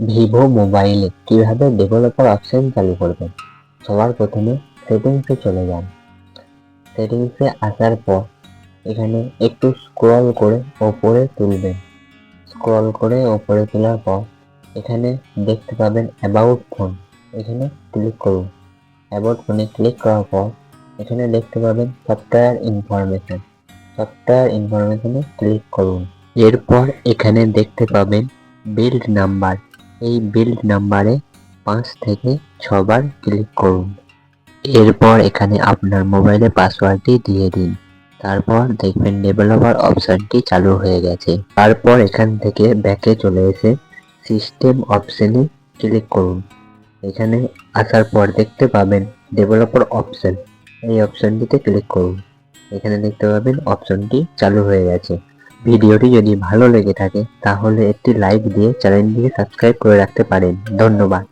Vivo মোবাইলে কিভাবে developer option চালু করবেন। সবার প্রথমে সেটিংসে চলে যান। সেটিংসে আসার পর এখানে একটু স্ক্রল করে ওপরে তুলবেন। স্ক্রল করে ওপরে তোলার পর এখানে দেখতে পাবেন অ্যাবাউট ফোন, এখানে ক্লিক করুন। অ্যাবাউট ফোনে ক্লিক করার পর এখানে দেখতে পাবেন সফটওয়্যার ইনফরমেশন। সফটওয়্যার ইনফরমেশনে ক্লিক করুন। এরপর এখানে দেখতে পাবেন বিল্ড নাম্বার। এই বিল্ড নাম্বারে 5 থেকে 6 বার ক্লিক করুন। এরপর এখানে আপনার মোবাইলের পাসওয়ার্ডটি দিয়ে দিন। তারপর দেখবেন ডেভেলপার অপশনটি চালু হয়ে গেছে। তারপর এখান থেকে ব্যাকে চলে এসে সিস্টেম অপশনে ক্লিক করুন। এখানে আসার পর দেখতে পাবেন ডেভেলপার অপশন, এই অপশনটিতে ক্লিক করুন। এখানে দেখতে পাবেন অপশনটি চালু হয়ে গেছে। ভিডিওটি যদি ভালো লেগে থাকে তাহলে একটি লাইক দিয়ে চ্যানেলটিকে সাবস্ক্রাইব করে রাখতে পারেন। ধন্যবাদ।